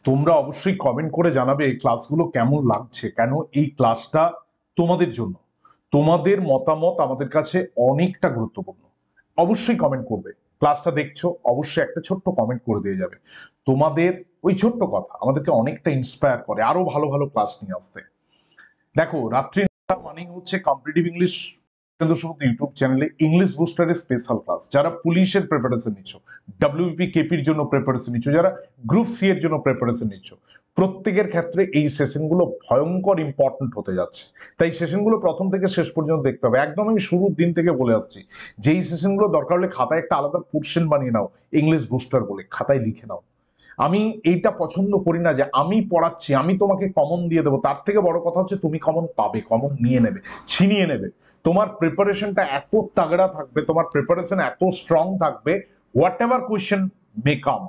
তোমরা অবশ্যই কমেন্ট করে জানাবে এই ক্লাসগুলো কেমন লাগছে, কেন এই ক্লাসটা তোমাদের জন্য। তোমাদের মতামত আমাদের কাছে অনেকটা গুরুত্বপূর্ণ। অবশ্যই কমেন্ট করবে। ক্লাসটা দেখছো, অবশ্যই একটা ছোট্ট কমেন্ট করে দিয়ে যাবে। তোমাদের ওই ছোট্ট কথা আমাদেরকে অনেকটা ইন্সপায়ার করে আরো ভালো ভালো ক্লাস নিয়ে আসতে। দেখো, রাত্রি মানেই হচ্ছে কম্পিটিটিভ ইংলিশ ইউটিউব চ্যানেলে ইংলিশ বুস্টারের স্পেশাল ক্লাস। যারা পুলিশের প্রিপারেশন নিচ্ছ, ডাব্লিউপি কেপির জন্য প্রিপারেশন নিচ্ছ, যারা গ্রুপ সি এর জন্য প্রিপারেশন নিচ্ছ, প্রত্যেকের ক্ষেত্রে এই সেশনগুলো ভয়ঙ্কর ইম্পর্টেন্ট হতে যাচ্ছে। তাই সেশনগুলো প্রথম থেকে শেষ পর্যন্ত দেখতে হবে। একদম আমি শুরুর দিন থেকে বলে আসছি যে এই সেশনগুলো দরকার হলে খাতায় একটা আলাদা পোর্শন বানিয়ে নাও, ইংলিশ বুস্টার বলে খাতায় লিখে নাও। আমি এইটা পছন্দ করি না যে আমি পড়াচ্ছি, আমি তোমাকে কমন দিয়ে দেবো। তার থেকে বড় কথা হচ্ছে তুমি কমন পাবে, কমন নিয়ে নেবে, ছিনিয়ে নেবে। তোমার প্রিপারেশনটা এত তাগড়া থাকবে, তোমার প্রিপারেশন এত স্ট্রং থাকবে, whatever question may come,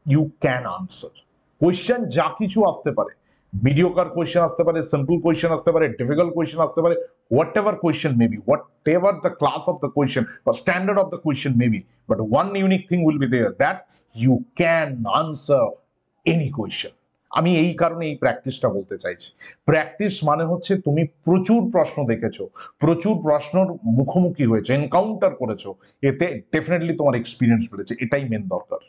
you can answer. Question যা কিছু আসতে পারে, মিডিওকার কোয়েশ্চেন আসতে পারে, সিম্পল কোয়েশ্চেন আসতে পারে, ডিফিকাল্ট কোয়েশ্চেন আসতে পারে, whatever question may be, whatever the class of the question বা standard of the question may be, but one unique thing will be there, that you can answer any question. আমি এই কারণে এই প্র্যাকটিসটা বলতে চাইছি। Practice মানে হচ্ছে তুমি প্রচুর প্রশ্ন দেখেছো, প্রচুর প্রশ্নর মুখোমুখি হয়েছে, এনকাউন্টার করেছো, এতে ডেফিনেটলি তোমার এক্সপিরিয়েন্স বেড়েছে। এটাই মেন দরকার।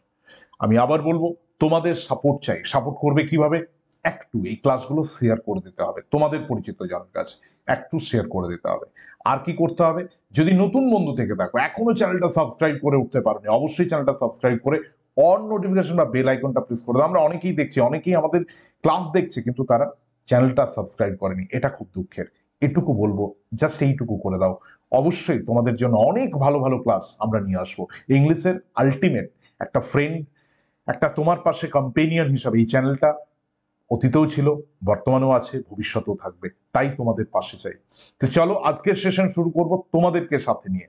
আমি আবার বলবো, তোমাদের সাপোর্ট চাই। সাপোর্ট করবে কিভাবে? একটু এই ক্লাসগুলো শেয়ার করে দিতে হবে তোমাদের পরিচিত জনের কাছে, একটু শেয়ার করে দিতে হবে। আর কি করতে হবে? যদি নতুন বন্ধু থেকে থাকো, এখনো চ্যানেলটা সাবস্ক্রাইব করে উঠতে পারোনি, অবশ্যই চ্যানেলটা সাবস্ক্রাইব করে অন নোটিফিকেশন বা বেল আইকনটা প্রেস করে দাও। আমরা অনেকেই দেখছি, অনেকেই আমাদের ক্লাস দেখছে, কিন্তু তারা চ্যানেলটা সাবস্ক্রাইব করেনি। এটা খুব দুঃখের। এটুকু বলবো, জাস্ট এইটুকু করে দাও। অবশ্যই তোমাদের জন্য অনেক ভালো ভালো ক্লাস আমরা নিয়ে আসবো। ইংলিশের আলটিমেট একটা ফ্রেন্ড, একটা তোমার পাশে কম্পেনিয়ন হিসাবে এই চ্যানেলটা অতীতেও ছিল, বর্তমানেও আছে, ভবিষ্যতেও থাকবে। তাই তোমাদের পাশে চাই। তো চলো আজকের সেশন শুরু করব তোমাদেরকে সাথে নিয়ে।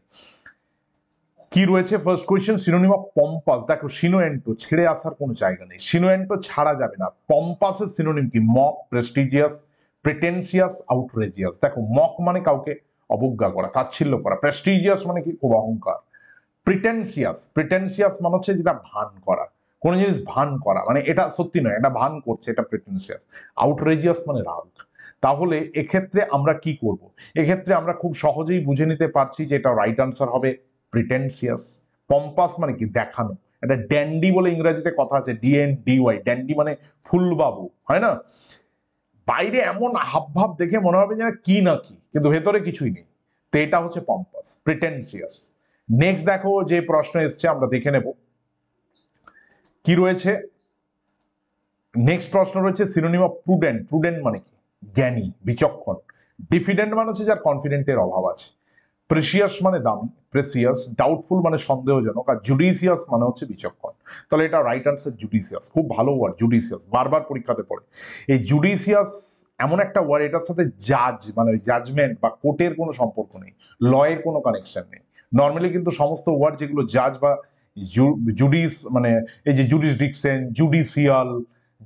কি রয়েছে ফার্স্ট কোয়েশ্চেন, সিনোনিম অফ পম্পাস। দেখো, সিনোএন্টো ছেড়ে আসার কোনো জায়গা নেই, সিনোএন্টো ছাড়া যাবে না। পম্পাসের সিনোনিম কি? Mock, prestigious, pretentious, outrageous. দেখো, মক মানে কাউকে অবজ্ঞা করা, তাচ্ছিল্য করা। প্রেস্টিজিয়াস মানে কি? খুব অহংকার। প্রিটেনসিয়াস, প্রিটেনসিয়াস মানে হচ্ছে যেটা ভান করা, কোনো জিনিস ভান করা, মানে এটা সত্যি নয়, এটা ভান করছে, এটা প্রিটেনসিয়াস। আউটরেজিয়াস মানে রাগ। তাহলে এক্ষেত্রে আমরা কি করব? এক্ষেত্রে আমরা খুব সহজেই বুঝে নিতে পারছি যে এটা রাইট আনসার হবে প্রিটেনসিয়াস। পম্পাস মানে কি? দেখানো। এটা ড্যান্ডি বলে ইংরেজিতে কথা আছে, DNDY, ড্যান্ডি মানে ফুলবাবু, হয় না? বাইরে এমন হাবভাব দেখে মনে হবে যেন কি না কি, কিন্তু ভেতরে কিছুই নেই। তো এটা হচ্ছে পম্পাস, প্রিটেনসিয়াস। নেক্সট দেখো যে প্রশ্ন এসছে, আমরা দেখে নেব কি রয়েছে। নেক্সট প্রশ্ন রয়েছে সিনোনিম অফ প্রুডেন্ট। প্রুডেন্ট মানে কি? জ্ঞানী, বিচক্ষণ। ডিফিডেন্ট মানে হচ্ছে যার কনফিডেন্টের অভাব আছে। প্রেসিয়াস মানে দামি, প্রেসিয়াস। ডাউটফুল মানে সন্দেহজনক। আর জুডিসিয়াস মানে হচ্ছে বিচক্ষণ। তাহলে এটা রাইট আনসার জুডিসিয়াস। খুব ভালো ওয়ার্ড জুডিসিয়াস, বারবার পরীক্ষাতে পড়ে। এই জুডিসিয়াস এমন একটা ওয়ার্ড, এটার সাথে জাজ মানে ওই জাজমেন্ট বা কোর্টের কোনো সম্পর্ক নেই, লয়ের কোনো কানেকশন নেই। নর্মালি কিন্তু সমস্ত ওয়ার্ড যেগুলো জাজ বা জুডিস মানে এই যে জুডিসডিকশন, জুডিশিয়াল,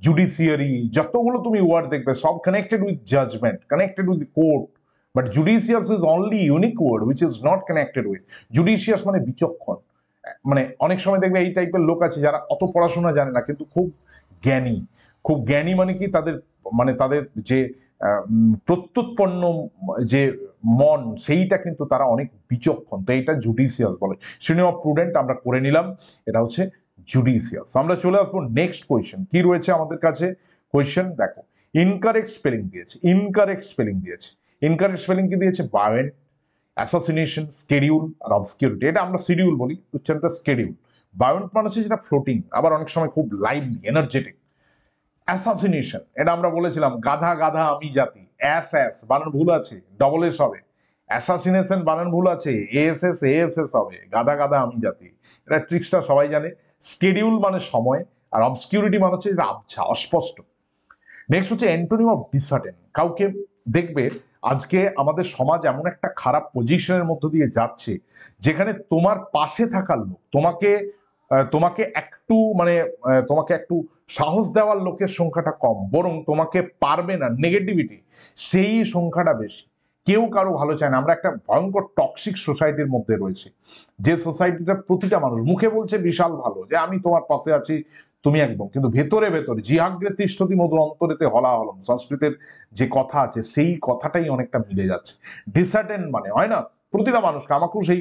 জুডিশিয়ারি, যতগুলো তুমি ওয়ার্ড দেখবে সব connected with judgement, connected with court. But judicious is only unique word which is not connected with. Judicious মানে বিচক্ষণ। মানে অনেক সময় দেখবে এই টাইপের লোক আছে যারা অত পড়াশোনা জানে না কিন্তু খুব জ্ঞানী। খুব জ্ঞানী মানে কি? তাদের মানে তাদের যে প্রত্যুৎপন্ন যে মন, সেইটা কিন্তু তারা অনেক বিচক্ষণ। তো এইটা জুডিশিয়াস বলে। সিনোনিম অফ প্রুডেন্ট আমরা করে নিলাম, এটা হচ্ছে জুডিশিয়াস। আমরা চলে আসবো নেক্সট কোয়েশ্চেন। কি রয়েছে আমাদের কাছে কোয়েশ্চেন? দেখো, ইনকারেক্ট স্পেলিং দিয়েছে, ইনকারেক্ট স্পেলিং দিয়েছে। ইনকারেক্ট স্পেলিং কি দিয়েছে? বায়োয়েন্ট, অ্যাসাসিনেশন, স্কেডিউল আর অবস্কিউরিটি। এটা আমরা শিডিউল বলি, উচ্চারণটা স্কেডিউল। বায়োয়েন্ট মানে হচ্ছে যেটা ফ্লোটিং, আবার অনেক সময় খুব লাইভলি, এনার্জেটিক। অ্যাসাসিনেশন, এটা আমরা বলেছিলাম গাধা গাধা আমি জাতি। অ্যাস অ্যাস বানান ভুল আছে, ডবল এস হবে। অ্যাসাসিনেশন বানান ভুল আছে, ASS হবে, গাধা গাধা আমি জাতি। এটা ট্রিক্সটা সবাই জানে। স্কেডিউল মানে সময়, আর অবস্কিউরিটি মানে হচ্ছে যেটা আবছা, অস্পষ্ট। নেক্সট হচ্ছে অ্যান্টোনিম অফ ডিসার্টেন। কাউকে দেখবে আজকে আমাদের সমাজ এমন একটা খারাপ পজিশনের মধ্য দিয়ে যাচ্ছে যেখানে তোমার পাশে থাকার লোক, তোমাকে তোমাকে একটু মানে তোমাকে একটু সাহস দেওয়ার লোকের সংখ্যাটা কম, বরং তোমাকে পারবে না, নেগেটিভিটি, সেই সংখ্যাটা বেশি। কেউ কারো ভালো চায় না। আমরা একটা ভয়ঙ্কর টক্সিক সোসাইটির মধ্যে রয়েছে, যে সোসাইটিটা প্রতিটা মানুষ মুখে বলছে বিশাল ভালো, যে আমি তোমার পাশে আছি, তুমি একদম, কিন্তু ভেতরে ভেতরে জিহাগ্রে তিষ্ঠতি মধু অন্তরেতে হলাহলম, সংস্কৃতের যে কথা আছে সেই কথাটাই অনেকটা মিলে যাচ্ছে। ডিসার্টেন মানে হয় না, প্রতিটা মানুষকে, আমাকেও সেই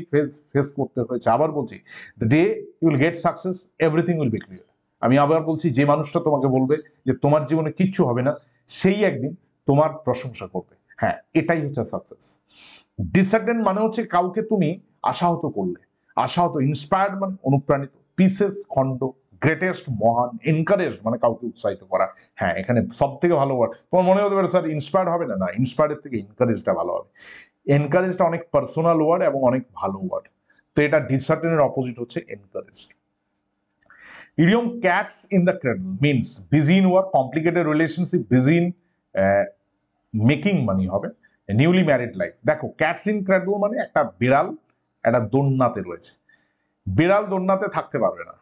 ফেস করতে হয়েছে। আবার বলছি, the day you will get success everything will be clear. আমি আবার বলছি, যে মানুষটা তোমাকে বলবে যে তোমার জীবনে কিচ্ছু হবে না, সেই একদিন তোমার প্রশংসা করবে। হ্যাঁ, এটাই হচ্ছে সাকসেস। ডিসার্টেন মানে হচ্ছে কাউকে তুমি আশাহত করলে, আশাহত, ইন্সপায়ার্ড মানে অনুপ্রাণিত, পিসেস খণ্ড, গ্রেটেস্ট মহান, এনকারেজ মানে কাউকে উৎসাহিত করা। হ্যাঁ, এখানে সব থেকে ভালো ওয়ার্ড। তোমার মনে হতে পারে স্যার ইন্সপায়ার্ড হবে না, না, ইন্সপায়ার্ডের থেকে এনকারেজটা ভালো হবে। এনকারেজটা অনেক পার্সোনাল ওয়ার্ড এবং অনেক ভালো ওয়ার্ড। তো এটা ডিসার্টেনের অপোজিট হচ্ছে encourage. Idiom cats in the cradle means busy in work, complicated relationship, busy in making money হবে, নিউলি ম্যারিড লাইফ। দেখো, ক্যাটস ইন ক্রেডল মানে একটা বিড়াল একটা দোলনাতে রয়েছে, বিড়াল দোলনাতে থাকতে পারবে না।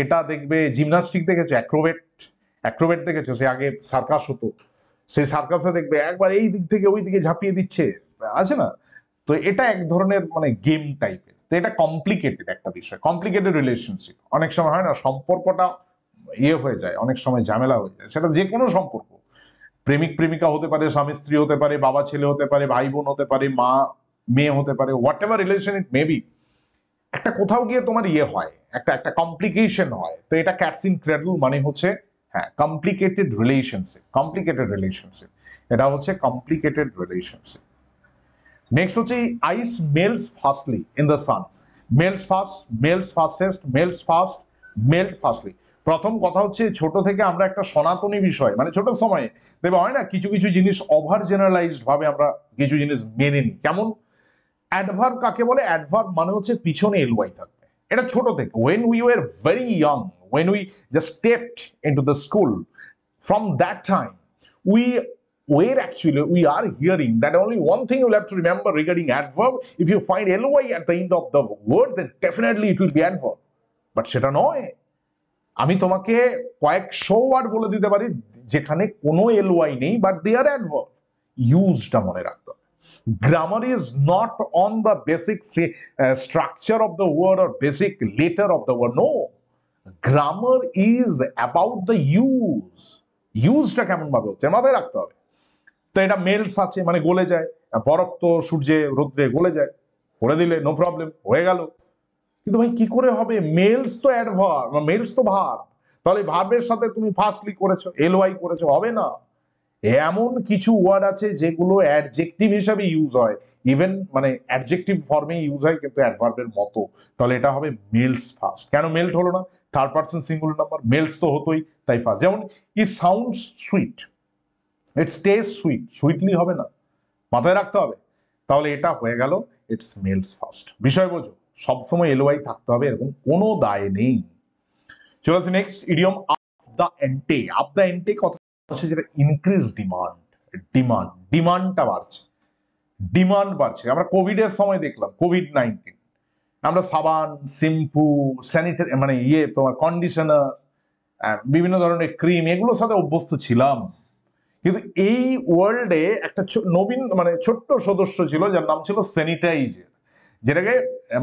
এটা দেখবে জিমনাস্টিক দেখেছো, অ্যাক্রোবেট দেখেছো, সে আগে সার্কাস হতো, সেই সার্কাসে দেখবে একবার এই দিক থেকে ওই দিকে ঝাঁপিয়ে দিচ্ছে, আছে না? তো এটা এক ধরনের মানে গেম টাইপের। তো এটা কমপ্লিকেটেড একটা বিষয়, কমপ্লিকেটেড রিলেশনশিপ। অনেক সময় হয় না সম্পর্কটা হয়ে যায়, অনেক সময় ঝামেলা হয়ে যায়, সেটা যে কোনো সম্পর্ক, প্রেমিক প্রেমিকা হতে পারে, স্বামী স্ত্রী হতে পারে, বাবা ছেলে হতে পারে, ভাই বোন হতে পারে, মা মেয়ে হতে পারে, what ever relation it may be, একটা কোথাও গিয়ে তোমার হয়, একটা একটা কমপ্লিকেশন হয়। তো এটা ক্যাটস ইন ক্রেডল মানে হচ্ছে হ্যাঁ কমপ্লিকেটেড রিলেশনশিপ, কমপ্লিকেটেড রিলেশনশিপ, এটা হচ্ছে কমপ্লিকেটেড রিলেশনশিপ। নেক্সট হচ্ছে ice melts fastly in the sun, melts fast, melts fastest, melts fast, melt fastly. প্রথম কথা হচ্ছে, ছোট থেকে আমরা একটা সনাতনী বিষয়, মানে ছোট সময়ে দেখবে হয় না কিছু কিছু জিনিস ওভার জেনারেলাইজড ভাবে আমরা কিছু জিনিস মেনে নিই। কেমন? অ্যাডভার্ব কাকে বলে? অ্যাডভার্ব মানে হচ্ছে পিছনে এলওয়াই থাকবে। এটা ছোট থেকে, when we were very young, when we just stepped into the school, from that time we we are hearing that only one thing you'll have to remember regarding adverb: if you find ly at the end of the word, then definitely it will be adverb. But সেটা নয়। আমি তোমাকে কয়েকশো word বলে দিতে পারি যেখানে কোনো এলওয়াই নেই, বাট দে আর অ্যাডভার্ব। ইউজটা মনে রাখতে হবে। Grammar is not on the basic structure of the word or basic letter of the word. No, grammar is about the use. ইউজটা কেমন ভাবে হচ্ছে মাথায় রাখতে হবে। তো এটা মেলস আছে মানে গলে যায়, বরফ তো সূর্যে রোদ্রে গলে যায়, করে দিলে নো প্রবলেম, হয়ে গেল। কিন্তু ভাই কি করে হবে? মেলস তো অ্যাডভার্ব, মেলস তো ভার্ব, তাহলে ভার্বের সাথে তুমি ফার্স্টলি করেছো, এলওয়াই করেছো, হবে না। এমন কিছু ওয়ার্ড আছে যেগুলো অ্যাডজেক্টিভ হিসাবে ইউজ হয়, ইভেন মানে অ্যাডজেক্টিভ ফর্মে ইউজ হয় কিন্তু অ্যাডভার্বের মতো, তাহলে এটা হবে মেলস ফার্স্ট। কেন মেল্ট হলো না? থার্ড পারসন সিঙ্গুলার নাম্বার, মেলস তো হতোই, তাই ফার্স্ট। যেমন it sounds sweet, it's taste sweet, sweetly হবে না, মাথায় রাখতে হবে। তাহলে এটা হয়ে গেল ইটস মেলস ফার্স্ট। বিষয় বোঝো, সবসময় এলওয়াই থাকতে হবে এরকম কোনো দায় নেই। চলে আসি next idiom, up the ante. Up the ante কথা হচ্ছে যেটা ইনক্রিজ ডিমান্ড, ডিমান্ডটা বাড়ছে, ডিমান্ড বাড়ছে। আমরা কোভিড এর সময় দেখলাম, কোভিড-19, আমরা সাবান, শ্যাম্পু, স্যানিটারি মানে তোমার কন্ডিশনার, বিভিন্ন ধরনের ক্রিম, এগুলোর সাথে অভ্যস্ত ছিলাম। কিন্তু এই ওয়ার্ল্ডে একটা নবীন মানে ছোট্ট সদস্য ছিল যার নাম ছিল স্যানিটাইজার, যেটাকে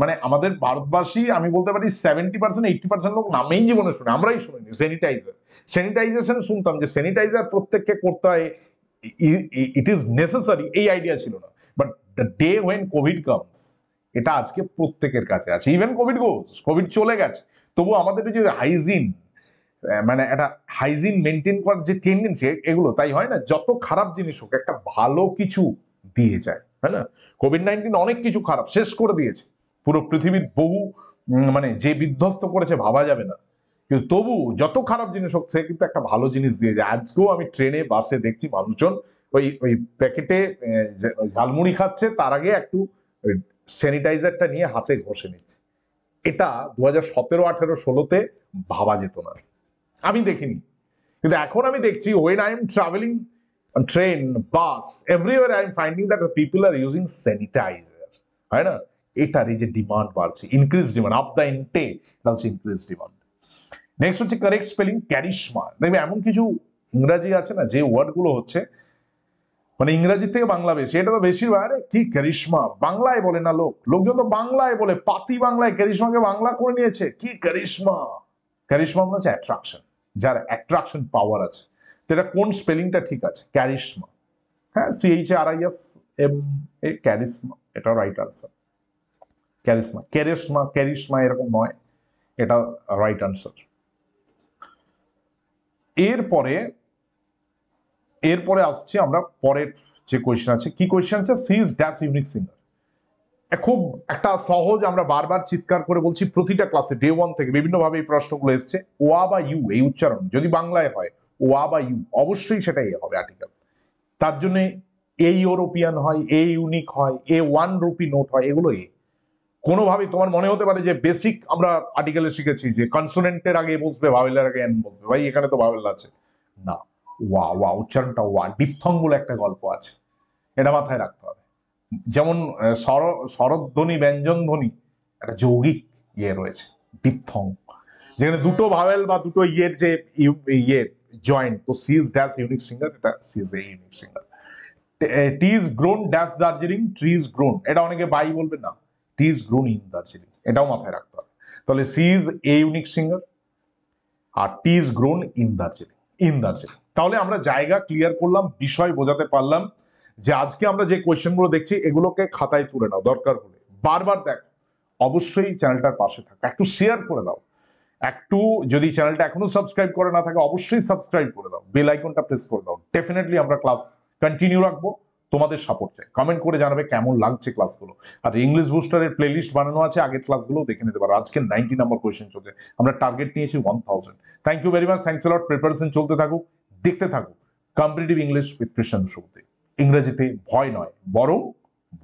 মানে আমাদের ভারতবাসী আমি বলতে পারি 70%, 80% লোক নামেই জীবনে শুনে, আমরাই শুনিনি স্যানিটাইজার। স্যানিটাইজেশন শুনতাম যে স্যানিটাইজার প্রত্যেককে করতে হয়, ইট ইজ নেসেসারি, এই আইডিয়া ছিল না। But the day when Covid comes, এটা আজকে প্রত্যেকের কাছে আছে। ইভেন কোভিড চলে গেছে, তবু আমাদের যে হাইজিন, মানে একটা হাইজিন মেনটেন করার যে টেন্ডেন্সি, এগুলো তাই হয় না, যত খারাপ জিনিস হোক একটা ভালো কিছু দিয়ে যায়, তাই না? কোভিড-19 অনেক কিছু খারাপ শেষ করে দিয়েছে, পুরো পৃথিবীর বহু মানে যে বিধ্বস্ত করেছে ভাবা যাবে না, কিন্তু তবু যত খারাপ জিনিস হোক সে কিন্তু একটা ভালো জিনিস দিয়ে যায়। আজকেও আমি ট্রেনে বাসে দেখছি মানুষজন ওই প্যাকেটে ঝালমুড়ি খাচ্ছে, তার আগে একটু স্যানিটাইজারটা নিয়ে হাতে ঘষে নিচ্ছে। এটা 2017-18-16-তে ভাবা যেত না, আমি দেখিনি। কিন্তু এখন আমি দেখছি, when I am traveling on train, bus, everywhere I am finding that the people are using sanitizer, হয় না? এটার এই যে ডিমান্ড বাড়ছে, increase demand, up the intake, এটা হচ্ছে ইনক্রিজ ডিমান্ড। নেক্সট হচ্ছে কারেক্ট স্পেলিং, ক্যারিশমা। দেখবে এমন কিছু ইংরাজি আছে না যে ওয়ার্ড গুলো হচ্ছে মানে ইংরাজি থেকে বাংলা বেশি, এটা তো বেশিরভাগ কি ক্যারিশমা, বাংলায় বলে না লোকজন তো বাংলায় বলে, পাতি বাংলায় ক্যারিশমাকে বাংলা করে নিয়েছে, কি ক্যারিশমা। ক্যারিশমা মানে হচ্ছে অ্যাট্রাকশন, যার অ্যাট্রাকশন পাওয়ার আছে। তো এটা কোন স্পেলিংটা ঠিক আছে? ক্যারিশমা। হ্যাঁ, CHRISMA, ক্যারিশমা, এটা right answer. Charisma, charisma, charisma এরকম নয়, এটা রাইট আনসার। এরপরে এরপরে আসছি আমরা পরের যে কোয়েশ্চেন আছে। কি কোয়েশ্চেন আছে? She is dash unique singer. খুব একটা সহজ, আমরা বারবার চিৎকার করে বলছি প্রতিটা ক্লাসে ডে 1 থেকে বিভিন্নভাবে এই প্রশ্নগুলো এসছে। ওয়া বা ইউ এই উচ্চারণ যদি বাংলায় হয় ওয়া বা ইউ, অবশ্যই সেটাই হবে আর্টিকেল। তার জন্য এ ইউরোপিয়ান হয়, এ ইউনিক হয়, এ 1 রুপি নোট হয়, এগুলো কোনোভাবেই তোমার মনে হতে পারে যে বেসিক আমরা আর্টিকেলে শিখেছি যে কনসোনেন্টের আগে বসবে, ভাওয়েলের আগে এন বসবে। ভাই এখানে তো ভাওয়েল আছে না, ওয়া ওয়া উচ্চারণটা ওয়া। ডিপথং বলে একটা গল্প আছে, এটা মাথায় রাখতে হবে। যেমন স্বরধ্বনি, ব্যঞ্জন ধ্বনি, একটা যৌগিক রয়েছে ডিপথং, যেখানে দুটো ভাওয়েল বা দুটো যে জয়েন্ট। তো she is dash unique singer, এটা she is a unique singer. Tea is grown dash Darjeeling, tree is grown, এটা অনেকে বাই বলবে না, tea is grown in Darjeeling, এটাও মাথায় রাখতে হবে। তাহলে she is a unique singer আর tea is grown in Darjeeling, in Darjeeling. তাহলে আমরা জায়গা ক্লিয়ার করলাম, বিষয় বোঝাতে পারলাম যে আজকে আমরা যে কোয়েশ্চেনগুলো দেখছি এগুলোকে খাতায় তুলে নাও, দরকার হলে বারবার দেখো। অবশ্যই চ্যানেলটার পাশে থাকো, একটু শেয়ার করে দাও, একটু যদি চ্যানেলটা এখনো সাবস্ক্রাইব করে না থাকে অবশ্যই সাবস্ক্রাইব করে দাও, বেল আইকনটা প্রেস করে দাও। ডেফিনেটলি আমরা ক্লাস কন্টিনিউ রাখবো, তোমাদের সাপোর্ট চাই। কমেন্ট করে জানাবে কেমন লাগছে ক্লাসগুলো। আর ইংলিশ বুস্টারের প্লেলিস্ট বানানো আছে, আগের ক্লাসগুলো দেখে নিতে পারো। আজকে 90 নম্বর কোয়েশ্চেন চলছে, আমরা টার্গেট নিয়েছি 1000। Thank you very much, thanks a lot. Preparation চলতে থাকুক, দেখতে থাকুক competitive English with Krishnendu Subuddhi. ইংরেজিতে ভয় নয় বরং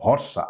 ভরসা।